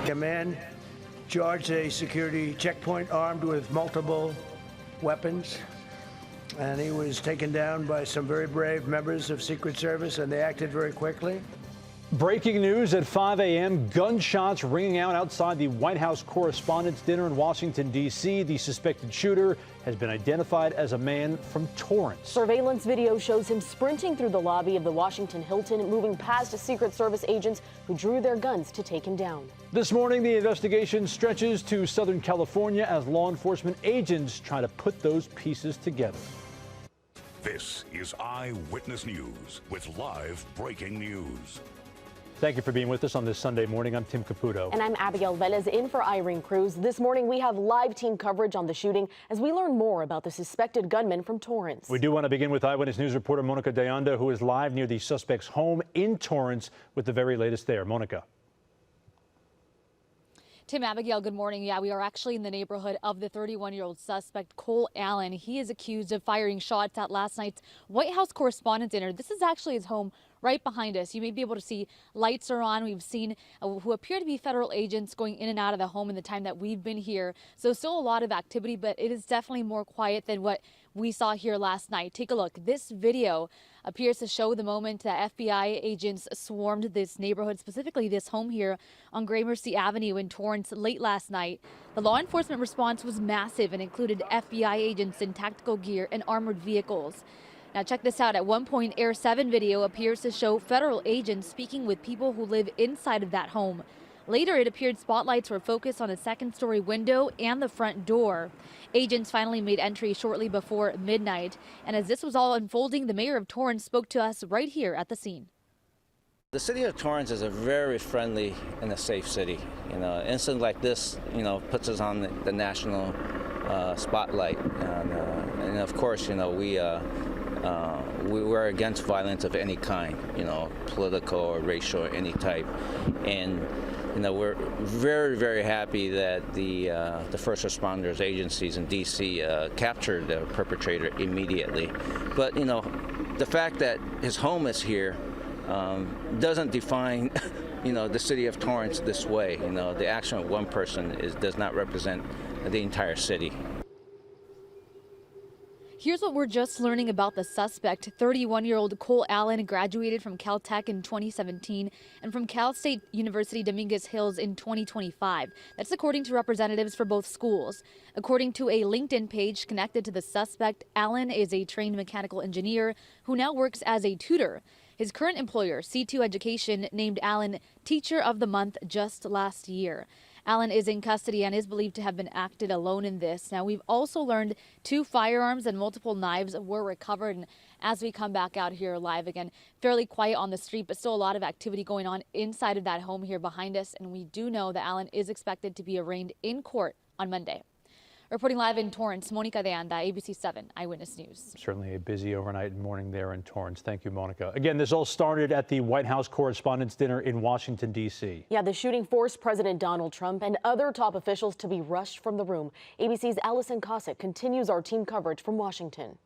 A man charged a security checkpoint armed with multiple weapons, and he was taken down by some very brave members of Secret Service, and they acted very quickly. Breaking news at 5 a.m. Gunshots ringing out outside the White House Correspondents Dinner in Washington, D.C. The suspected shooter has been identified as a man from Torrance. Surveillance video shows him sprinting through the lobby of the Washington Hilton, moving past Secret Service agents who drew their guns to take him down. This morning, the investigation stretches to Southern California as law enforcement agents try to put those pieces together. This is Eyewitness News with live breaking news. Thank you for being with us on this Sunday morning. I'm Tim Caputo. And I'm Abigail Velez in for Irene Cruz. This morning we have live team coverage on the shooting as we learn more about the suspected gunman from Torrance. We do want to begin with Eyewitness News reporter Monica de Anda, who is live near the suspect's home in Torrance with the very latest there. Monica. Tim, Abigail, good morning. Yeah, we are actually in the neighborhood of the 31-year-old suspect, Cole Allen. He is accused of firing shots at last night's White House Correspondents Dinner. This is actually his home right behind us. You may be able to see lights are on. We've seen who appear to be federal agents going in and out of the home in the time that we've been here. So still a lot of activity, but it is definitely more quiet than what we saw here last night. Take a look. This video appears to show the moment that FBI agents swarmed this neighborhood, specifically this home here on Gramercy Avenue in Torrance late last night. The law enforcement response was massive and included FBI agents in tactical gear and armored vehicles. Now check this out. At one point, Air 7 video appears to show federal agents speaking with people who live inside of that home. Later, it appeared spotlights were focused on a second-story window and the front door. Agents finally made entry shortly before midnight. And as this was all unfolding, the mayor of Torrance spoke to us right here at the scene. The city of Torrance is a very friendly and a safe city. You know, an incident like this, puts us on the national spotlight. And of course, we're against violence of any kind, political or racial or any type. And we're very, very happy that the first responders agencies in D.C. captured the perpetrator immediately. But the fact that his home is here doesn't define the city of Torrance this way. The action of one person does not represent the entire city. Here's what we're just learning about the suspect. 31-year-old Cole Allen graduated from Caltech in 2017 and from Cal State University Dominguez Hills in 2025. That's according to representatives for both schools. According to a LinkedIn page connected to the suspect, Allen is a trained mechanical engineer who now works as a tutor. His current employer, C2 Education, named Allen Teacher of the Month just last year. Allen is in custody and is believed to have been acted alone in this. Now, we've also learned 2 firearms and multiple knives were recovered. And as we come back out here live again, fairly quiet on the street, but still a lot of activity going on inside of that home here behind us. And we do know that Allen is expected to be arraigned in court on Monday. Reporting live in Torrance, Monica de Anda, ABC 7 Eyewitness News. Certainly a busy overnight and morning there in Torrance. Thank you, Monica. Again, this all started at the White House Correspondents Dinner in Washington, D.C. Yeah, the shooting forced President Donald Trump and other top officials to be rushed from the room. ABC's Allison Cossack continues our team coverage from Washington.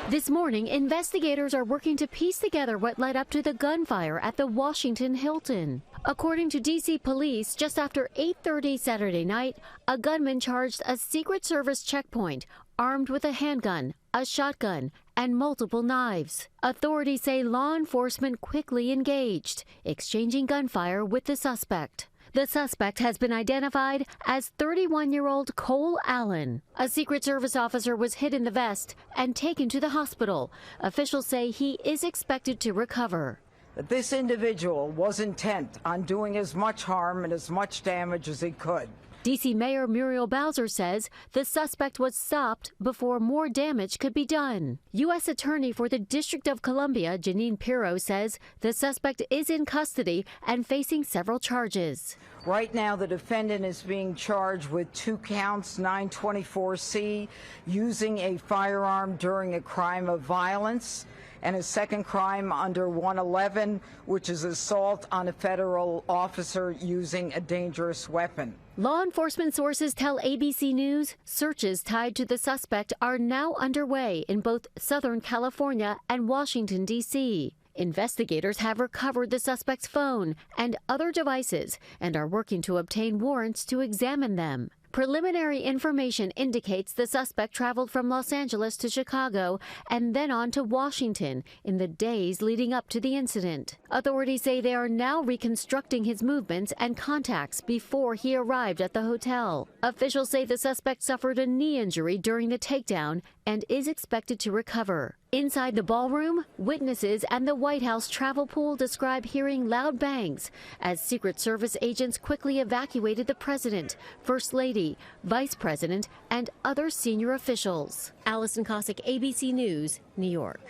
This morning, investigators are working to piece together what led up to the gunfire at the Washington Hilton. According to D.C. police, just after 8:30 Saturday night, a gunman charged a Secret Service checkpoint armed with a handgun, a shotgun, and multiple knives. Authorities say law enforcement quickly engaged, exchanging gunfire with the suspect. The suspect has been identified as 31-year-old Cole Allen. A Secret Service officer was hit in the vest and taken to the hospital. Officials say he is expected to recover. This individual was intent on doing as much harm and as much damage as he could. D.C. Mayor Muriel Bowser says the suspect was stopped before more damage could be done. U.S. Attorney for the District of Columbia, Janine Pirro, says the suspect is in custody and facing several charges. Right now, the defendant is being charged with 2 counts, 924C, using a firearm during a crime of violence, and a second crime under 111, which is assault on a federal officer using a dangerous weapon. Law enforcement sources tell ABC News searches tied to the suspect are now underway in both Southern California and Washington, D.C. Investigators have recovered the suspect's phone and other devices and are working to obtain warrants to examine them. Preliminary information indicates the suspect traveled from Los Angeles to Chicago and then on to Washington in the days leading up to the incident. Authorities say they are now reconstructing his movements and contacts before he arrived at the hotel. Officials say the suspect suffered a knee injury during the takedown and is expected to recover. Inside the ballroom, witnesses and the White House travel pool describe hearing loud bangs as Secret Service agents quickly evacuated the president, First Lady, Vice President, and other senior officials. Allison Cossack, ABC News, New York.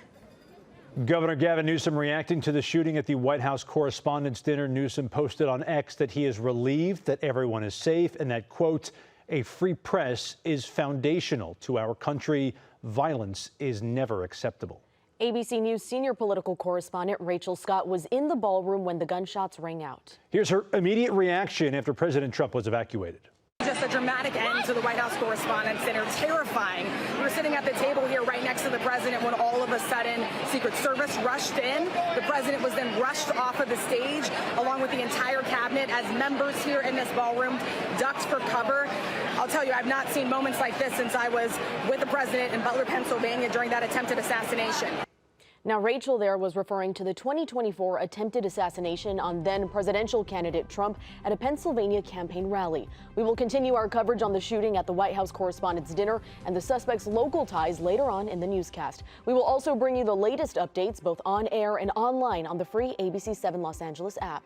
Governor Gavin Newsom reacting to the shooting at the White House Correspondents Dinner. Newsom posted on X that he is relieved that everyone is safe and that, quote, a free press is foundational to our country. Violence is never acceptable. ABC News senior political correspondent Rachel Scott was in the ballroom when the gunshots rang out. Here's her immediate reaction after President Trump was evacuated. Just a dramatic end to the White House Correspondents' Dinner. Terrifying. We were sitting at the table here right next to the president when all of a sudden Secret Service rushed in. The president was then rushed off of the stage along with the entire cabinet as members here in this ballroom ducked for cover. I'll tell you, I've not seen moments like this since I was with the president in Butler, Pennsylvania during that attempted assassination. Now, Rachel there was referring to the 2024 attempted assassination on then presidential candidate Trump at a Pennsylvania campaign rally. We will continue our coverage on the shooting at the White House Correspondents' Dinner and the suspect's local ties later on in the newscast. We will also bring you the latest updates both on air and online on the free ABC 7 Los Angeles app.